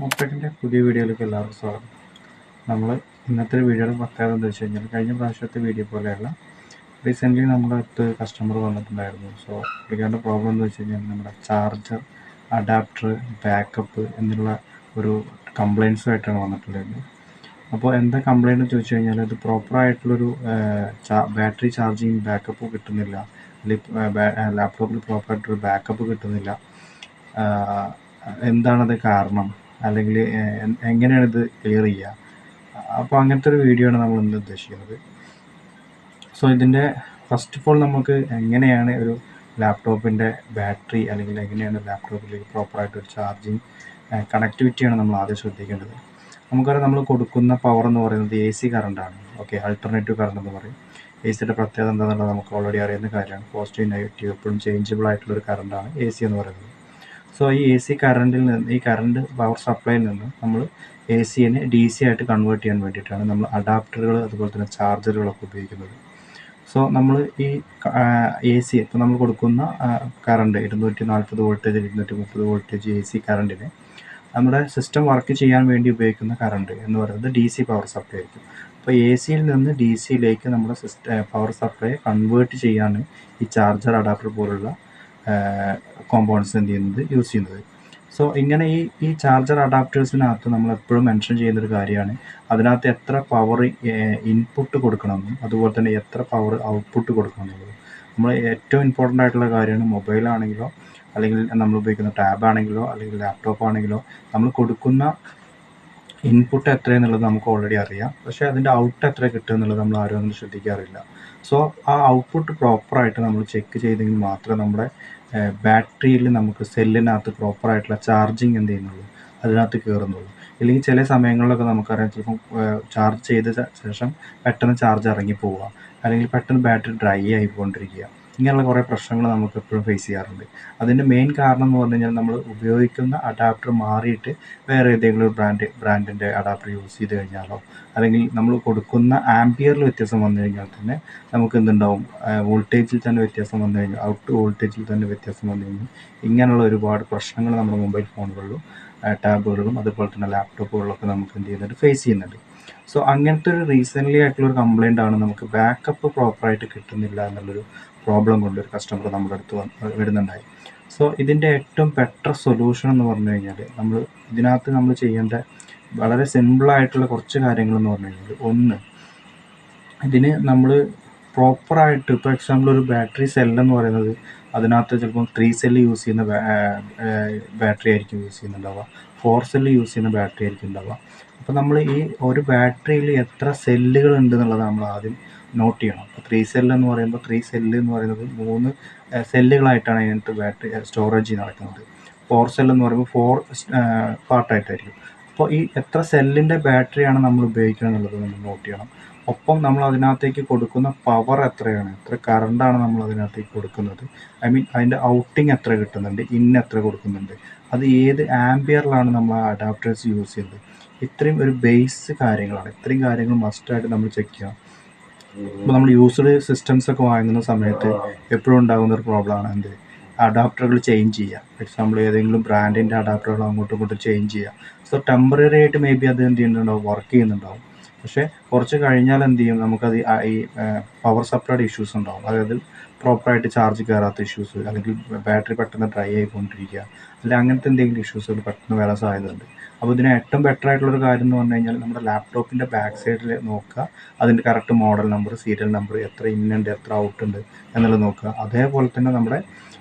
മോപ്പറ്റിൻ്റെ പുതിയ വീഡിയോയിലേക്ക് എല്ലാവർക്കും സ്വാഗതം. നമ്മൾ ഇന്നത്തെ വീഡിയോയുടെ പ്രത്യേകത എന്താ വെച്ച് കഴിഞ്ഞാൽ കഴിഞ്ഞ പ്രാവശ്യത്തെ വീഡിയോ പോലെയല്ല. റീസെൻ്റ്ലി നമ്മുടെ അടുത്ത് കസ്റ്റമർ വന്നിട്ടുണ്ടായിരുന്നു. സോ പുള്ളിക്കാരുടെ പ്രോബ്ലം എന്ന് വെച്ച് കഴിഞ്ഞാൽ നമ്മുടെ ചാർജർ, അഡാപ്റ്റർ, ബാക്കപ്പ് എന്നുള്ള ഒരു കംപ്ലയിൻസുമായിട്ടാണ് വന്നിട്ടുള്ളത്. അപ്പോൾ എന്താ കംപ്ലയിൻ്റ് എന്ന് ചോദിച്ചു കഴിഞ്ഞാൽ ഇത് പ്രോപ്പറായിട്ടുള്ളൊരു ബാറ്ററി ചാർജിങ് ബാക്കപ്പ് കിട്ടുന്നില്ല, അല്ലെങ്കിൽ ലാപ്ടോപ്പിൽ പ്രോപ്പറായിട്ടൊരു ബാക്കപ്പ് കിട്ടുന്നില്ല. എന്താണത് കാരണം, അല്ലെങ്കിൽ എങ്ങനെയാണ് ഇത് ക്ലിയർ ചെയ്യുക? അപ്പോൾ അങ്ങനത്തെ ഒരു വീഡിയോ ആണ് നമ്മൾ ഇന്ന് ഉദ്ദേശിക്കുന്നത്. സോ ഇതിൻ്റെ ഫസ്റ്റ് ഓഫ് ഓൾ നമുക്ക് എങ്ങനെയാണ് ഒരു ലാപ്ടോപ്പിൻ്റെ ബാറ്ററി, അല്ലെങ്കിൽ എങ്ങനെയാണ് ലാപ്ടോപ്പിലേക്ക് പ്രോപ്പറായിട്ട് ഒരു ചാർജിങ് കണക്ടിവിറ്റിയാണ് നമ്മൾ ആദ്യം ശ്രദ്ധിക്കേണ്ടത്. നമുക്കറിയാം, നമ്മൾ കൊടുക്കുന്ന പവർ എന്ന് പറയുന്നത് എ സി കറണ്ടാണ്. ഓക്കെ, ആൾട്ടർനേറ്റീവ് കറണ്ട് എന്ന് പറയും. എ സിയുടെ പ്രത്യേകത എന്താണെന്നുള്ളത് നമുക്ക് ഓൾറെഡി അറിയുന്ന കാര്യമാണ്. പോസിറ്റീവ് നെഗറ്റീവ് എപ്പോഴും ചേഞ്ചബിൾ ആയിട്ടുള്ളൊരു കറണ്ടാണ് എ സി എന്ന് പറയുന്നത്. സോ ഈ എ സി കറണ്ടിൽ നിന്ന്, ഈ കറണ്ട് പവർ സപ്ലൈയിൽ നിന്ന് നമ്മൾ എ സിനെ ഡി സി ആയിട്ട് കൺവേർട്ട് ചെയ്യാൻ വേണ്ടിയിട്ടാണ് നമ്മൾ അഡാപ്റ്ററുകൾ അതുപോലെ തന്നെ ചാർജറുകളൊക്കെ ഉപയോഗിക്കുന്നത്. സോ നമ്മൾ ഈ എ സി ഇപ്പോൾ നമ്മൾ കൊടുക്കുന്ന current 240 voltage 230 voltage A C കറണ്ടിനെ നമ്മുടെ സിസ്റ്റം വർക്ക് ചെയ്യാൻ വേണ്ടി ഉപയോഗിക്കുന്ന കറണ്ട് എന്ന് പറയുന്നത് ഡി സി പവർ സപ്ലൈ ആയിരിക്കും. അപ്പോൾ എ സിയിൽ നിന്ന് ഡി സിയിലേക്ക് നമ്മുടെ പവർ സപ്ലൈ കൺവേർട്ട് ചെയ്യാൻ ഈ ചാർജർ, അഡാപ്റ്റർ പോലുള്ള കോമ്പൗണ്ട്സ് യൂസ് ചെയ്യുന്നത്. സോ ഇങ്ങനെ ഈ ചാർജർ അഡാപ്റ്റേഴ്സിനകത്ത് നമ്മൾ എപ്പോഴും മെൻഷൻ ചെയ്യുന്നൊരു കാര്യമാണ് അതിനകത്ത് എത്ര പവർ ഇൻപുട്ട് കൊടുക്കണമെന്നും അതുപോലെ തന്നെ എത്ര പവർ ഔട്ട്പുട്ട് കൊടുക്കണമെന്നുള്ളത്. നമ്മൾ ഏറ്റവും ഇമ്പോർട്ടൻ്റ് ആയിട്ടുള്ള കാര്യമാണ്. മൊബൈലാണെങ്കിലോ അല്ലെങ്കിൽ നമ്മൾ ഉപയോഗിക്കുന്ന ടാബ് ആണെങ്കിലോ അല്ലെങ്കിൽ ലാപ്ടോപ്പ് ആണെങ്കിലോ നമ്മൾ കൊടുക്കുന്ന ഇൻപുട്ട് എത്രയെന്നുള്ളത് നമുക്ക് ഓൾറെഡി അറിയാം. പക്ഷേ അതിൻ്റെ ഔട്ട് എത്ര കിട്ടുക എന്നുള്ളത് നമ്മൾ ആരും ഒന്നും ശ്രദ്ധിക്കാറില്ല. സോ ആ ഔട്ട്പുട്ട് പ്രോപ്പറായിട്ട് നമ്മൾ ചെക്ക് ചെയ്തെങ്കിൽ മാത്രമേ നമ്മുടെ ബാറ്ററിയിൽ നമുക്ക് സെല്ലിനകത്ത് പ്രോപ്പറായിട്ടുള്ള ചാർജിങ് എന്ത് ചെയ്യുന്നുള്ളൂ, അതിനകത്ത് കയറുന്നുള്ളൂ. ഇല്ലെങ്കിൽ ചില സമയങ്ങളിലൊക്കെ നമുക്കറിയാം, ചിലപ്പം ചാർജ് ചെയ്ത ശേഷം പെട്ടെന്ന് ചാർജ് ഇറങ്ങി പോവുക, അല്ലെങ്കിൽ പെട്ടെന്ന് ബാറ്ററി ഡ്രൈ ആയിക്കൊണ്ടിരിക്കുക. ഇങ്ങനെയുള്ള കുറേ പ്രശ്നങ്ങൾ നമുക്ക് എപ്പോഴും ഫേസ് ചെയ്യാറുണ്ട്. അതിൻ്റെ മെയിൻ കാരണം എന്ന് പറഞ്ഞു കഴിഞ്ഞാൽ നമ്മൾ ഉപയോഗിക്കുന്ന അഡാപ്റ്റർ മാറിയിട്ട് വേറെ ഏതെങ്കിലും ബ്രാൻഡിൻ്റെ അഡാപ്റ്റർ യൂസ് ചെയ്ത് കഴിഞ്ഞാലോ, അല്ലെങ്കിൽ നമ്മൾ കൊടുക്കുന്ന ആംപിയറിൽ വ്യത്യാസം വന്നു കഴിഞ്ഞാൽ തന്നെ നമുക്ക് എന്തുണ്ടാവും, വോൾട്ടേജിൽ തന്നെ വ്യത്യാസം വന്നു കഴിഞ്ഞാൽ, ഔട്ട് വോൾട്ടേജിൽ തന്നെ വ്യത്യാസം വന്നു കഴിഞ്ഞാൽ ഇങ്ങനെയുള്ള ഒരുപാട് പ്രശ്നങ്ങൾ നമ്മുടെ മൊബൈൽ ഫോണുകളിലും ടാബുകളിലും അതുപോലെ തന്നെ ലാപ്ടോപ്പുകളിലൊക്കെ നമുക്ക് എന്ത് ചെയ്യുന്നുണ്ട്, ഫേസ് ചെയ്യുന്നുണ്ട്. സോ അങ്ങനത്തെ ഒരു റീസെൻ്റ്ലി ആയിട്ടുള്ളൊരു കംപ്ലയിൻ്റ് ആണ് നമുക്ക് ബാക്കപ്പ് പ്രോപ്പറായിട്ട് കിട്ടുന്നില്ല എന്നുള്ളൊരു പ്രോബ്ലം കൊണ്ട് ഒരു കസ്റ്റമർ നമ്മുടെ അടുത്ത് വരുന്നുണ്ടായി. സോ ഇതിൻ്റെ ഏറ്റവും ബെറ്റർ സൊല്യൂഷൻ എന്ന് പറഞ്ഞു കഴിഞ്ഞാൽ ഇതിനകത്ത് നമ്മൾ ചെയ്യേണ്ട വളരെ സിമ്പിളായിട്ടുള്ള കുറച്ച് കാര്യങ്ങളെന്ന് പറഞ്ഞു കഴിഞ്ഞാൽ, ഒന്ന്, ഇതിന് നമ്മൾ പ്രോപ്പറായിട്ട്, ഇപ്പോൾ എക്സാമ്പിൾ ഒരു ബാറ്ററി സെല്ലെന്ന് പറയുന്നത് അതിനകത്ത് ചിലപ്പം 3 സെല്ല് യൂസ് ചെയ്യുന്ന ബാറ്ററി ആയിരിക്കും യൂസ് ചെയ്യുന്നുണ്ടാവുക, 4 സെല്ല് യൂസ് ചെയ്യുന്ന ബാറ്ററി ആയിരിക്കും ഉണ്ടാവുക. അപ്പോൾ നമ്മൾ ഈ ഒരു ബാറ്ററിയിൽ എത്ര സെല്ലുകൾ ഉണ്ട് എന്നുള്ളത് നമ്മൾ ആദ്യം നോട്ട് ചെയ്യണം. അപ്പോൾ 3 സെല്ല് എന്ന് പറയുമ്പോൾ 3 സെല്ല് എന്ന് പറയുന്നത് 3 സെല്ലുകളായിട്ടാണ് അതിനകത്ത് ബാറ്ററി സ്റ്റോറേജ് നടക്കുന്നത്. 4 സെല്ല് എന്ന് പറയുമ്പോൾ 4 പാർട്ടായിട്ടായിരിക്കും. അപ്പോൾ ഈ എത്ര സെല്ലിൻ്റെ ബാറ്ററിയാണ് നമ്മൾ ഉപയോഗിക്കുക എന്നുള്ളത് നമ്മൾ നോട്ട് ചെയ്യണം. ഒപ്പം നമ്മൾ അതിനകത്തേക്ക് കൊടുക്കുന്ന പവർ എത്രയാണ്, എത്ര കറണ്ടാണ് നമ്മൾ അതിനകത്തേക്ക് കൊടുക്കുന്നത്, അതിൻ്റെ ഔട്ടിങ് എത്ര കിട്ടുന്നുണ്ട്, എത്ര കൊടുക്കുന്നുണ്ട്, അത് ഏത് ആംപിയറിലാണ് നമ്മൾ ആ അഡാപ്റ്റേഴ്സ് യൂസ് ചെയ്യുന്നത്. ഇത്രയും ഒരു ബേസ് കാര്യങ്ങളാണ്. ഇത്രയും കാര്യങ്ങൾ മസ്റ്റായിട്ട് നമ്മൾ ചെക്ക് ചെയ്യണം. ഇപ്പോൾ നമ്മൾ യൂസ്ഡ് സിസ്റ്റംസ് ഒക്കെ വാങ്ങുന്ന സമയത്ത് എപ്പോഴും ഉണ്ടാകുന്ന ഒരു പ്രോബ്ലമാണ് എന്ത്, അഡാപ്റ്ററുകൾ ചേഞ്ച് ചെയ്യുക. ഫോർ എക്സാമ്പിൾ ഏതെങ്കിലും ബ്രാൻഡിൻ്റെ അഡാപ്റ്ററുകൾ അങ്ങോട്ടും ഇങ്ങോട്ടും ചേഞ്ച് ചെയ്യുക. സോ ടെമ്പററി ആയിട്ട് മേ ബി അത് എന്ത് ചെയ്യുന്നുണ്ടാവും, വർക്ക് ചെയ്യുന്നുണ്ടാവും. പക്ഷേ കുറച്ച് കഴിഞ്ഞാൽ എന്ത് ചെയ്യും, നമുക്കത് ഈ പവർ സപ്ലൈയുടെ ഇഷ്യൂസ് ഉണ്ടാവും. അതായത് പ്രോപ്പറായിട്ട് ചാർജ് കയറാത്ത ഇഷ്യൂസ്, അല്ലെങ്കിൽ ബാറ്ററി പെട്ടെന്ന് ഡ്രൈ ആയിക്കൊണ്ടിരിക്കുക, അല്ലെങ്കിൽ അങ്ങനത്തെ എന്തെങ്കിലും ഇഷ്യൂസുകൾ പെട്ടെന്ന് വരാൻ സാധ്യതയുണ്ട്. അപ്പോൾ ഇതിന് ഏറ്റവും ബെറ്റർ ആയിട്ടുള്ളൊരു കാര്യം എന്ന് പറഞ്ഞു കഴിഞ്ഞാൽ നമ്മുടെ ലാപ്ടോപ്പിൻ്റെ ബാക്ക് സൈഡിൽ നോക്കുക, അതിൻ്റെ correct model number, serial number, എത്ര ഇന്നുണ്ട് എത്ര ഔട്ട് ഉണ്ട് എന്നുള്ളത് നോക്കുക. അതേപോലെ തന്നെ നമ്മുടെ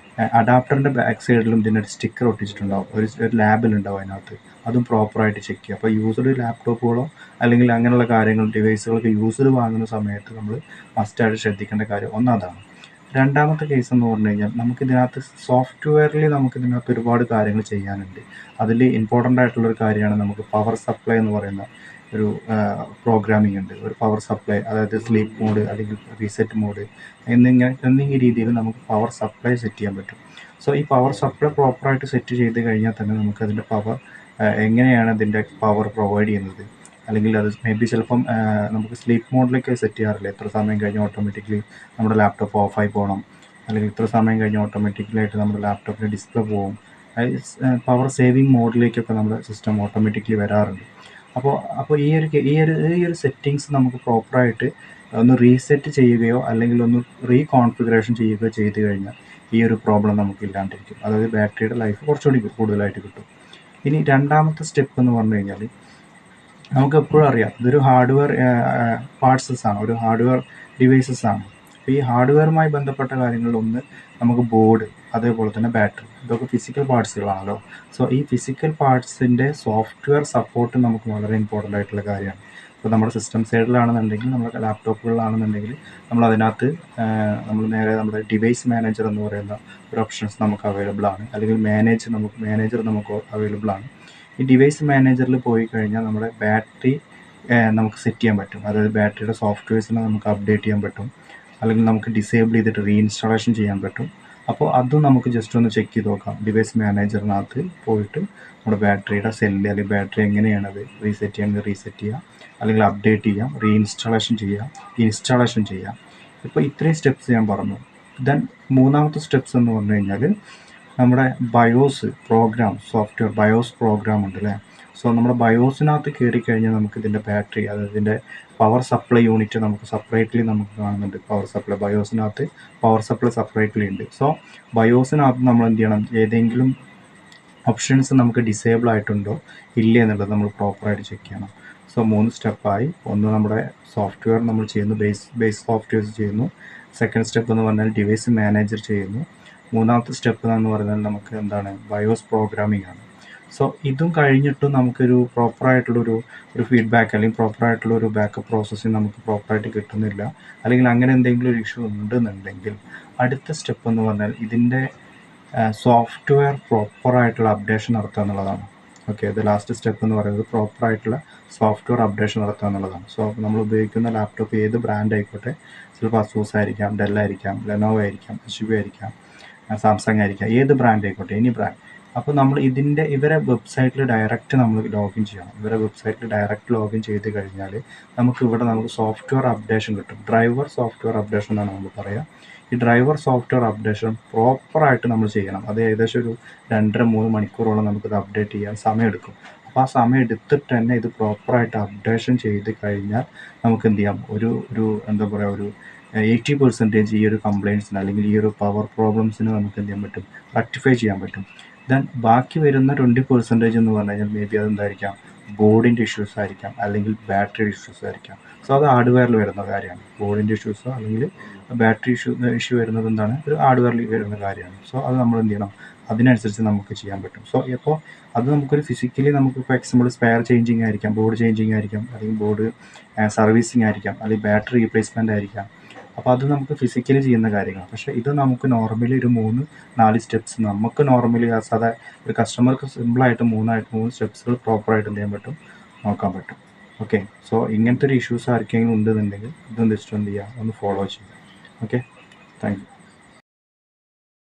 അഡാപ്റ്ററിൻ്റെ ബാക്ക് സൈഡിലും ഇതിൻ്റെ ഒരു സ്റ്റിക്കർ ഒട്ടിച്ചിട്ടുണ്ടാവും, ഒരു ലാബിലുണ്ടാവും അതിനകത്ത്. അതും പ്രോപ്പറായിട്ട് ചെക്ക് ചെയ്യുക. അപ്പോൾ യൂസ്ഡ് ലാപ്ടോപ്പുകളോ അല്ലെങ്കിൽ അങ്ങനെയുള്ള കാര്യങ്ങൾ, ഡിവൈസുകളൊക്കെ യൂസ്ഡ് വാങ്ങുന്ന സമയത്ത് നമ്മൾ മസ്റ്റായിട്ട് ശ്രദ്ധിക്കേണ്ട കാര്യം ഒന്നതാണ്. രണ്ടാമത്തെ കേസ് എന്ന് പറഞ്ഞു കഴിഞ്ഞാൽ നമുക്കിതിനകത്ത് സോഫ്റ്റ്വെയറിൽ നമുക്കിതിനകത്ത് ഒരുപാട് കാര്യങ്ങൾ ചെയ്യാനുണ്ട്. അതിൽ ഇമ്പോർട്ടൻ്റ് ആയിട്ടുള്ളൊരു കാര്യമാണ് നമുക്ക് പവർ സപ്ലൈ എന്ന് പറയുന്ന ഒരു പ്രോഗ്രാമിംഗ് ഉണ്ട്. ഒരു പവർ സപ്ലൈ, അതായത് സ്ലീപ്പ് മോഡ് അല്ലെങ്കിൽ റീസെറ്റ് മോഡ് എന്നീ രീതിയിൽ നമുക്ക് പവർ സപ്ലൈ സെറ്റ് ചെയ്യാൻ പറ്റും. സോ ഈ പവർ സപ്ലൈ പ്രോപ്പറായിട്ട് സെറ്റ് ചെയ്ത് കഴിഞ്ഞാൽ തന്നെ നമുക്കതിൻ്റെ പവർ എങ്ങനെയാണ് അതിൻ്റെ പവർ പ്രൊവൈഡ് ചെയ്യുന്നത്, അല്ലെങ്കിൽ അത് മേ ബി ചിലപ്പം നമുക്ക് സ്ലീപ്പ് മോഡിലേക്ക് സെറ്റ് ചെയ്യാറില്ല. എത്ര സമയം കഴിഞ്ഞ് ഓട്ടോമാറ്റിക്കലി നമ്മുടെ ലാപ്ടോപ്പ് ഓഫായി പോകണം, അല്ലെങ്കിൽ ഇത്ര സമയം കഴിഞ്ഞ് ഓട്ടോമാറ്റിക്കലായിട്ട് നമ്മുടെ ലാപ്ടോപ്പിൻ്റെ ഡിസ്പ്ലേ പോകും, പവർ സേവിങ് മോഡിലേക്കൊക്കെ നമ്മുടെ സിസ്റ്റം ഓട്ടോമാറ്റിക്കലി വരാറുണ്ട്. അപ്പോൾ ഈ ഒരു സെറ്റിങ്സ് നമുക്ക് പ്രോപ്പറായിട്ട് ഒന്ന് റീസെറ്റ് ചെയ്യുകയോ അല്ലെങ്കിൽ ഒന്ന് റീകോൺഫിഗറേഷൻ ചെയ്യുകയോ ചെയ്ത് കഴിഞ്ഞാൽ ഈ ഒരു പ്രോബ്ലം നമുക്ക് ഇല്ലാണ്ടിരിക്കും. അതായത് ബാറ്ററിയുടെ ലൈഫ് കുറച്ചുകൂടി കൂടുതലായിട്ട് കിട്ടും. ഇനി രണ്ടാമത്തെ സ്റ്റെപ്പ് എന്ന് പറഞ്ഞു കഴിഞ്ഞാൽ, നമുക്ക് എപ്പോഴും അറിയാം ഇതൊരു ഹാർഡ്വെയർ പാർട്സസ് ആണ്, ഒരു ഹാർഡ്വെയർ ഡിവൈസസ് ആണ്. അപ്പോൾ ഈ ഹാർഡ്വെയറുമായി ബന്ധപ്പെട്ട കാര്യങ്ങളിലൊന്ന് നമുക്ക് ബോർഡ്, അതേപോലെ തന്നെ ബാറ്ററി, ഇതൊക്കെ ഫിസിക്കൽ പാർട്സുകളാണല്ലോ. സോ ഈ ഫിസിക്കൽ പാർട്സിൻ്റെ സോഫ്റ്റ്വെയർ സപ്പോർട്ട് നമുക്ക് വളരെ ഇമ്പോർട്ടൻ്റ് ആയിട്ടുള്ള കാര്യമാണ്. ഇപ്പോൾ നമ്മുടെ സിസ്റ്റം സൈഡിലാണെന്നുണ്ടെങ്കിൽ, നമ്മുടെ ലാപ്ടോപ്പുകളിലാണെന്നുണ്ടെങ്കിൽ നമ്മൾ അതിനകത്ത് നമ്മൾ നേരെ നമ്മുടെ ഡിവൈസ് മാനേജർ എന്ന് പറയുന്ന ഒരു ഓപ്ഷൻസ് നമുക്ക് അവൈലബിൾ ആണ്, അല്ലെങ്കിൽ മാനേജർ നമുക്ക് അവൈലബിൾ ആണ്. ഈ ഡിവൈസ് മാനേജറിൽ പോയി കഴിഞ്ഞാൽ നമ്മുടെ ബാറ്ററി നമുക്ക് സെറ്റ് ചെയ്യാൻ പറ്റും. അതായത് ബാറ്ററിയുടെ സോഫ്റ്റ്വെയർസിനെ നമുക്ക് അപ്ഡേറ്റ് ചെയ്യാൻ പറ്റും, അല്ലെങ്കിൽ നമുക്ക് ഡിസേബിൾ ചെയ്തിട്ട് റീഇൻസ്റ്റാളേഷൻ ചെയ്യാൻ പറ്റും. അപ്പോൾ അതും നമുക്ക് ജസ്റ്റ് ഒന്ന് ചെക്ക് ചെയ്ത് നോക്കാം. ഡിവൈസ് മാനേജറിനകത്ത് പോയിട്ട് നമ്മുടെ ബാറ്ററിയുടെ സെല്ല് അല്ലെങ്കിൽ ബാറ്ററി എങ്ങനെയാണത് റീസെറ്റ് ചെയ്യണമെങ്കിൽ റീസെറ്റ് ചെയ്യാം, അല്ലെങ്കിൽ അപ്ഡേറ്റ് ചെയ്യാം, റീഇൻസ്റ്റാളേഷൻ ചെയ്യാം, ഇൻസ്റ്റാളേഷൻ ചെയ്യാം. ഇപ്പോൾ ഇത്രയും സ്റ്റെപ്സ് ഞാൻ പറഞ്ഞു. ദെൻ മൂന്നാമത്തെ സ്റ്റെപ്സ് എന്ന് പറഞ്ഞു കഴിഞ്ഞാൽ നമ്മുടെ BIOS program, software BIOS program ഉണ്ട് അല്ലേ. സോ നമ്മുടെ ബയോസിനകത്ത് കയറി കഴിഞ്ഞാൽ നമുക്ക് ഇതിൻ്റെ ബാറ്ററി, അതായത് ഇതിൻ്റെ പവർ സപ്ലൈ യൂണിറ്റ് നമുക്ക് സെപ്പറേറ്റ്ലി നമുക്ക് കാണുന്നുണ്ട്. പവർ സപ്ലൈ ബയോസിനകത്ത് പവർ സപ്ലൈ സെപ്പറേറ്റ്ലി ഉണ്ട്. സോ ബയോസിനകത്ത് നമ്മൾ എന്ത് ചെയ്യണം, ഏതെങ്കിലും ഓപ്ഷൻസ് നമുക്ക് ഡിസേബിൾ ആയിട്ടുണ്ടോ ഇല്ലേ എന്നുള്ളത് നമ്മൾ പ്രോപ്പറായിട്ട് ചെക്ക് ചെയ്യണം. സോ 3 സ്റ്റെപ്പായി. ഒന്ന് നമ്മുടെ സോഫ്റ്റ്വെയർ നമ്മൾ ചെയ്യുന്നു, ബേസ് സോഫ്റ്റ്വെയർസ് ചെയ്യുന്നു. സെക്കൻഡ് സ്റ്റെപ്പ് എന്ന് പറഞ്ഞാൽ ഡിവൈസ് മാനേജർ ചെയ്യുന്നു. മൂന്നാമത്തെ സ്റ്റെപ്പ് എന്ന് പറഞ്ഞാൽ നമുക്ക് എന്താണ്, ബയോസ് പ്രോഗ്രാമിംഗ് ആണ്. സോ ഇതും കഴിഞ്ഞിട്ടും നമുക്കൊരു പ്രോപ്പറായിട്ടുള്ളൊരു ഫീഡ്ബാക്ക് അല്ലെങ്കിൽ പ്രോപ്പറായിട്ടുള്ളൊരു ബാക്കപ്പ് പ്രോസസ്സിങ് നമുക്ക് പ്രോപ്പറായിട്ട് കിട്ടുന്നില്ല, അല്ലെങ്കിൽ അങ്ങനെ എന്തെങ്കിലും ഒരു ഇഷ്യൂ ഉണ്ടെന്നുണ്ടെങ്കിൽ അടുത്ത സ്റ്റെപ്പ് എന്ന് പറഞ്ഞാൽ ഇതിൻ്റെ സോഫ്റ്റ്വെയർ പ്രോപ്പറായിട്ടുള്ള അപ്ഡേഷൻ നടത്തുക എന്നുള്ളതാണ്. ഓക്കെ, ഇത് ലാസ്റ്റ് സ്റ്റെപ്പ് എന്ന് പറയുന്നത് പ്രോപ്പറായിട്ടുള്ള സോഫ്റ്റ്വെയർ അപ്ഡേഷൻ നടത്തുക എന്നുള്ളതാണ്. സോ നമ്മൾ ഉപയോഗിക്കുന്ന ലാപ്ടോപ്പ് ഏത് ബ്രാൻഡ് ആയിക്കോട്ടെ, ചിലപ്പോൾ അസൂസ് ആയിരിക്കാം, ഡെൽ ആയിരിക്കാം, ലെനോവോ ആയിരിക്കാം, HP ആയിരിക്കാം, സാംസങ് ആയിരിക്കാം, ഏത് ബ്രാൻഡ് ആയിക്കോട്ടെ, എനി ബ്രാൻഡ്. അപ്പോൾ നമ്മൾ ഇവരെ വെബ്സൈറ്റിൽ ഡയറക്റ്റ് നമ്മൾ ലോഗിൻ ചെയ്യണം. ഇവരെ വെബ്സൈറ്റിൽ ഡയറക്റ്റ് ലോഗിൻ ചെയ്ത് കഴിഞ്ഞാൽ നമുക്ക് സോഫ്റ്റ്വെയർ അപ്ഡേഷൻ കിട്ടും. ഡ്രൈവർ സോഫ്റ്റ്വെയർ അപ്ഡേഷൻ എന്നാണ് നമ്മൾ പറയുക. ഈ ഡ്രൈവർ സോഫ്റ്റ്വെയർ അപ്ഡേഷൻ പ്രോപ്പറായിട്ട് നമ്മൾ ചെയ്യണം. അത് ഏകദേശം ഒരു 2-3 മണിക്കൂറോളം നമുക്കത് അപ്ഡേറ്റ് ചെയ്യാൻ സമയമെടുക്കും. അപ്പോൾ ആ സമയം എടുത്തിട്ട് തന്നെ ഇത് പ്രോപ്പറായിട്ട് അപ്ഡേഷൻ ചെയ്ത് കഴിഞ്ഞാൽ നമുക്ക് എന്ത് ചെയ്യാം, ഒരു എന്താ പറയുക, ഒരു 80% ഈ ഒരു കംപ്ലയിൻസിന് അല്ലെങ്കിൽ ഈ ഒരു പവർ പ്രോബ്ലംസിന് നമുക്ക് എന്ത് ചെയ്യാൻ പറ്റും, റെക്ടിഫൈ ചെയ്യാൻ പറ്റും. ദെൻ ബാക്കി വരുന്ന 20% എന്ന് പറഞ്ഞു കഴിഞ്ഞാൽ മേ ബി അതെന്തായിരിക്കാം, ബോർഡിൻ്റെ ഇഷ്യൂസ് ആയിരിക്കാം, അല്ലെങ്കിൽ ബാറ്ററി ഇഷ്യൂസ് ആയിരിക്കാം. സോ അത് ഹാർഡ്വെയറിൽ വരുന്ന കാര്യമാണ്. ബോർഡിൻ്റെ ഇഷ്യൂസോ അല്ലെങ്കിൽ ബാറ്ററി ഇഷ്യൂ വരുന്നത് എന്താണ്, ഒരു ഹാർഡ്വെയറിൽ വരുന്ന കാര്യമാണ്. സോ അത് നമ്മൾ എന്ത് ചെയ്യണം, അതിനനുസരിച്ച് നമുക്ക് ചെയ്യാൻ പറ്റും. സോ ഇപ്പോൾ അത് നമുക്കൊരു ഫിസിക്കലി നമുക്കിപ്പോൾ എക്സാമ്പിൾ സ്പെയർ ചേഞ്ചിങ് ആയിരിക്കാം, ബോർഡ് ചേഞ്ചിങ് ആയിരിക്കാം, അല്ലെങ്കിൽ ബോർഡ് സർവീസിങ് ആയിരിക്കാം, അല്ലെങ്കിൽ ബാറ്ററി റീപ്ലേസ്മെൻ്റ് ആയിരിക്കാം. അപ്പോൾ അത് നമുക്ക് ഫിസിക്കലി ചെയ്യുന്ന കാര്യങ്ങളാണ്. പക്ഷേ ഇത് നമുക്ക് നോർമലി ഒരു 3-4 സ്റ്റെപ്സ് നമുക്ക് നോർമലി സാധാ ഒരു കസ്റ്റമർക്ക് സിമ്പിളായിട്ട് 3 സ്റ്റെപ്സുകൾ പ്രോപ്പറായിട്ട് എന്ത് ചെയ്യാൻ പറ്റും, നോക്കാൻ പറ്റും. ഓക്കെ, സോ ഇങ്ങനത്തെ ഒരു ഇഷ്യൂസ് ആർക്കെങ്കിലും ഉണ്ടെന്നുണ്ടെങ്കിൽ ഇതൊന്ന് ജസ്റ്റ് എന്ത് ചെയ്യുക, ഒന്ന് ഫോളോ ചെയ്യുക. Okay, thank you.